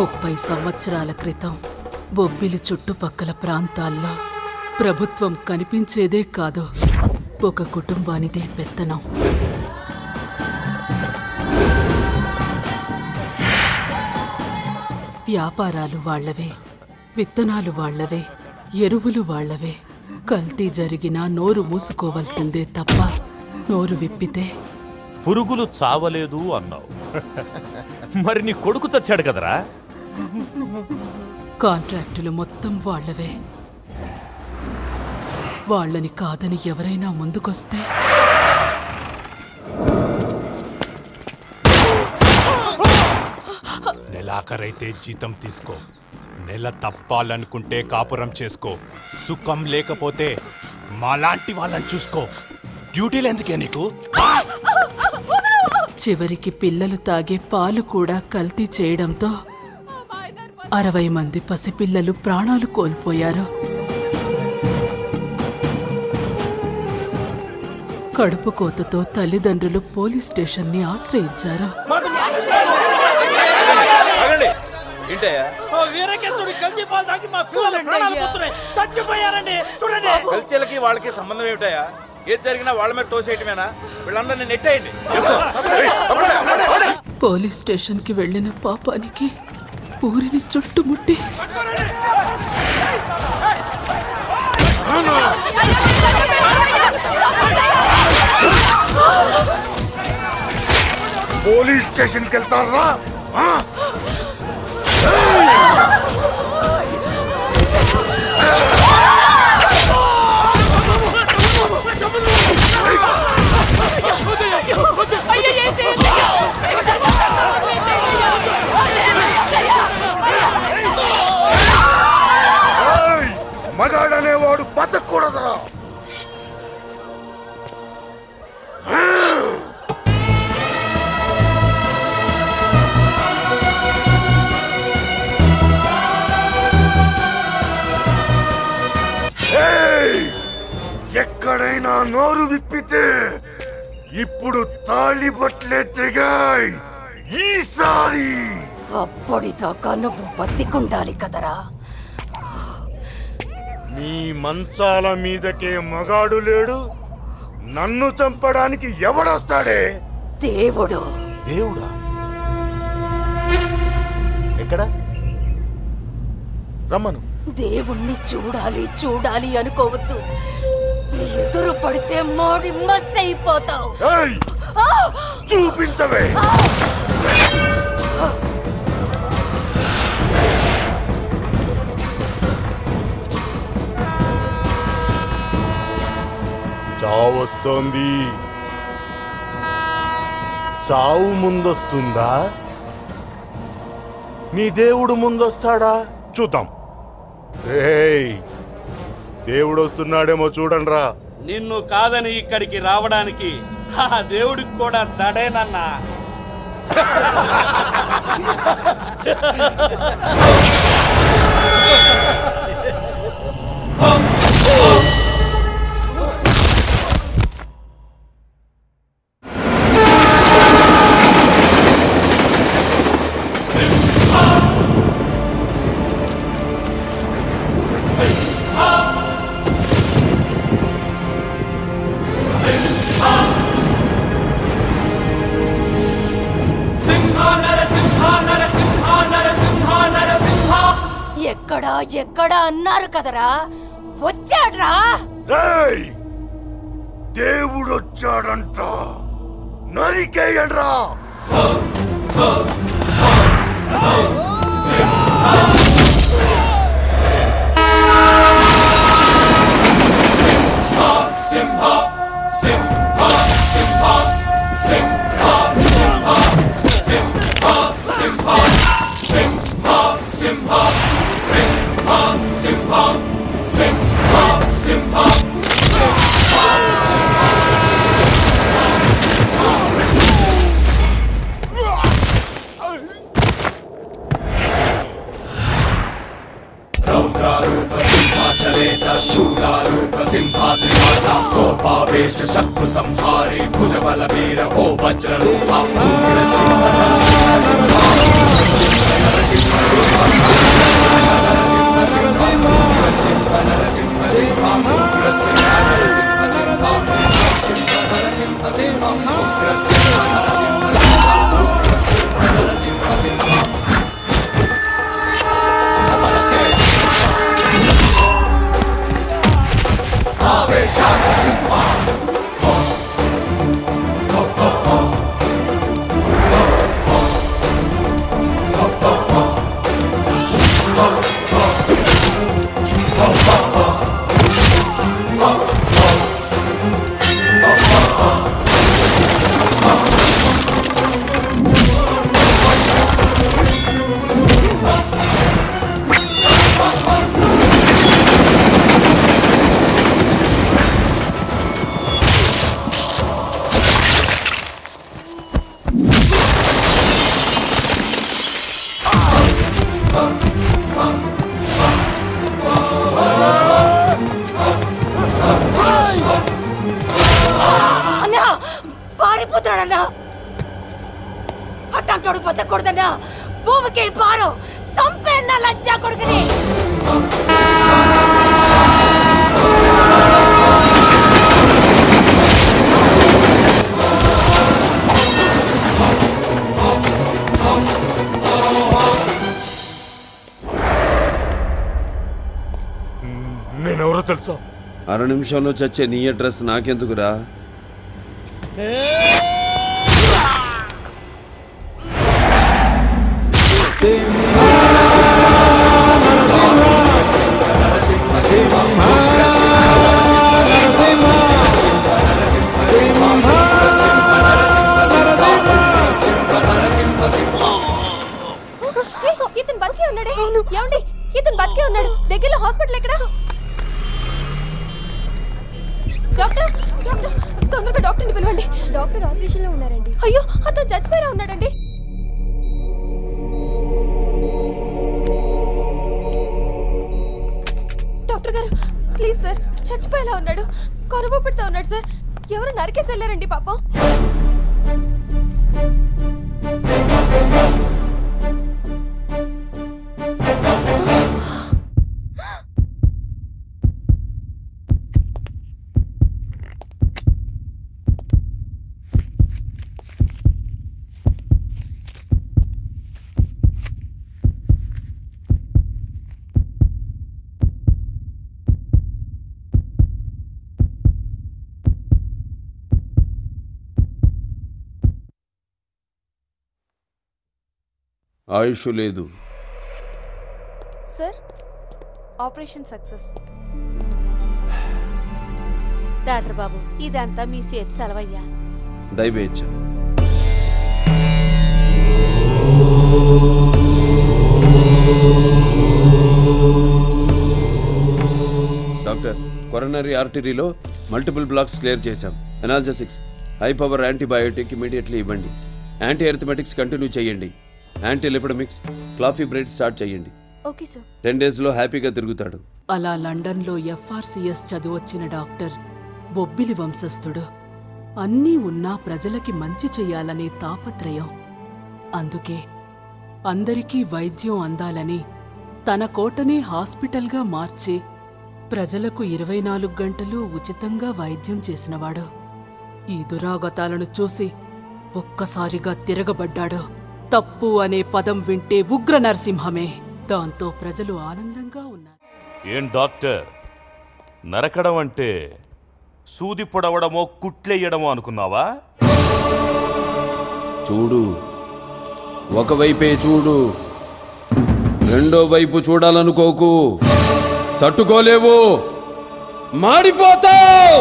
30 సంవత్సరాల క్రితం బొబ్బిలి చుట్టుపక్కల ప్రాంతాల్లో ప్రభుత్వం కనిపించేదే కాదు, ఒక కుటుంబానిదే పెత్తనం. వ్యాపారాలు వాళ్లవే, విత్తనాలు వాళ్లవే, ఎరువులు వాళ్లవే. కల్తీ జరిగినా నోరు మూసుకోవలసిందే తప్ప నోరు విప్పితే పురుగులు చావలేదు అన్నావు. మరి నీ కొడుకు చచ్చాడు కదరా? కాంట్రాక్టులు మొత్తం వాళ్లవే. వాళ్ళని కాదని ఎవరైనా ముందుకొస్తే నెలాఖరైతే జీతం తీసుకో, నెల తప్పాలనుకుంటే కాపురం చేసుకో, సుఖం లేకపోతే మాలాంటి వాళ్ళని చూసుకో. డ్యూటీలు ఎందుకే నీకు? చివరికి పిల్లలు తాగే పాలు కూడా కల్తీ చేయడంతో 60 మంది పసిపిల్లలు ప్రాణాలు కోల్పోయారు. కడుపు కోతతో తల్లిదండ్రులు పోలీస్ స్టేషన్ని ఆశ్రయించారు. కల్తీలకి వాళ్ళకి సంబంధం ఏమిటాయా? ఏది జరిగినా వాళ్ళ మీద తోసేయటమేనా? వీళ్ళందరినీ నెట్టేయండి. పోలీస్ స్టేషన్ కి వెళ్లిన పాపానికి ఊరిని చుట్టుముట్టి పోలీస్ స్టేషన్ కి వెళ్తారా? మగాడనేవాడు బతకూడదురా. ఎక్కడైనా నోరు విప్పితే ఇప్పుడు తాళి బట్లే తెగాయ్. ఈసారి అప్పటిదాకా నువ్వు బతికుండాలి కదరా. నీ మంచాల మీదకే మగాడు లేడు, నన్ను చంపడానికి ఎవడొస్తాడే? దేవుడు. దేవుడా? ఎక్కడ? రమ్మను. దేవుణ్ణి చూడాలి చూడాలి అనుకోవద్దు, ఎదురు పడితే మోడి మస్తైపోతావు. చూపించవే. చావొస్తోంది. చావు ముందొస్తుందా? నీ దేవుడు ముందొస్తాడా? చూద్దాం. దేవుడు వస్తున్నాడేమో చూడండిరా. నిన్ను కాదని ఇక్కడికి రావడానికి ఆ దేవుడికి కూడా దడేనన్నా. ఎక్కడా ఎక్కడా అన్నారు కదరా, వచ్చాడ్రా. దేవుడొచ్చాడంట, నరికేయండ్రా. शूलारूप सिंहाद्रिवासा कोपावेश शत्रु संहारे भुजबल वीर ओ वज्र रूपा सिंह सिंह सिंह सिंह అన్నా పారిపోతున్నాడన్నా. అట్టంటోడు బతకూడదన్నా. భూమికి పారు సంపేన్న లజ్జా కొడుకుని. నేనెవరో తెలుసా? అర నిమిషంలో చచ్చే నీ అడ్రస్ నాకెందుకురా? ఇతను బతికే ఉన్నాడే. ఏమండి, ఇతను బతికే ఉన్నాడు. దగ్గరలో హాస్పిటల్ ఎక్కడ? డాక్టర్, డాక్టర్, తొందరగా డాక్టర్ని పిలవండి. డాక్టర్ ఆపరేషన్ లో ఉన్నారండి. అయ్యో, అతను చచ్చిపోయేలా ఉన్నాడండి. డాక్టర్ గారు ప్లీజ్ సార్, చచ్చిపోయేలా ఉన్నాడు. కరువు పెడతా ఉన్నాడు సార్. ఎవరు నరికేసి వెళ్ళారండి పాపం. ఆయుష్ లేదు సార్. Operation success. డాక్టర్ బాబు, ఇదంతా మీ చేతి సెలవయ్యా. దయవేచ్ఛ. డాక్టర్, కొరోనరీ ఆర్టరీలో మల్టిపుల్ బ్లాక్స్ క్లియర్ చేశాం. Analgesics, high power antibiotic immediately ఇవ్వండి. యాంటీ అరిథమెటిక్స్ కంటిన్యూ చేయండి. యాంటీ లిపిడమిక్స్, క్లాఫీ బ్రెడ్ స్టార్ట్ చేయండి. Okay sir. 10 days లో హ్యాపీగా తిరుగుతాడు. అలా లండన్లో FRCS చదువొచ్చిన డాక్టర్ బొబ్బిలి వంశస్థుడు. అన్నీ ఉన్నా ప్రజలకి మంచి చెయ్యాలనే తాపత్రయం. అందుకే అందరికీ వైద్యం అందాలని తన కోటనే హాస్పిటల్గా మార్చి ప్రజలకు 24 గంటలు ఉచితంగా వైద్యం చేసినవాడు. ఈ దురాగతాలను చూసి ఒక్కసారిగా తిరగబడ్డాడు. తప్పు అనే పదం వింటే ఉగ్ర నరసింహమే. దాంతో ప్రజలు ఆనందంగా ఉన్నారు. ఏం డాక్టర్, నరకడం అంటే సూది పొడవడమో కుట్లెయ్యడమో అనుకున్నావా? చూడు, ఒకవైపే చూడు, రెండో వైపు చూడాలనుకోకు. తట్టుకోలేవు, మాడిపోతావు.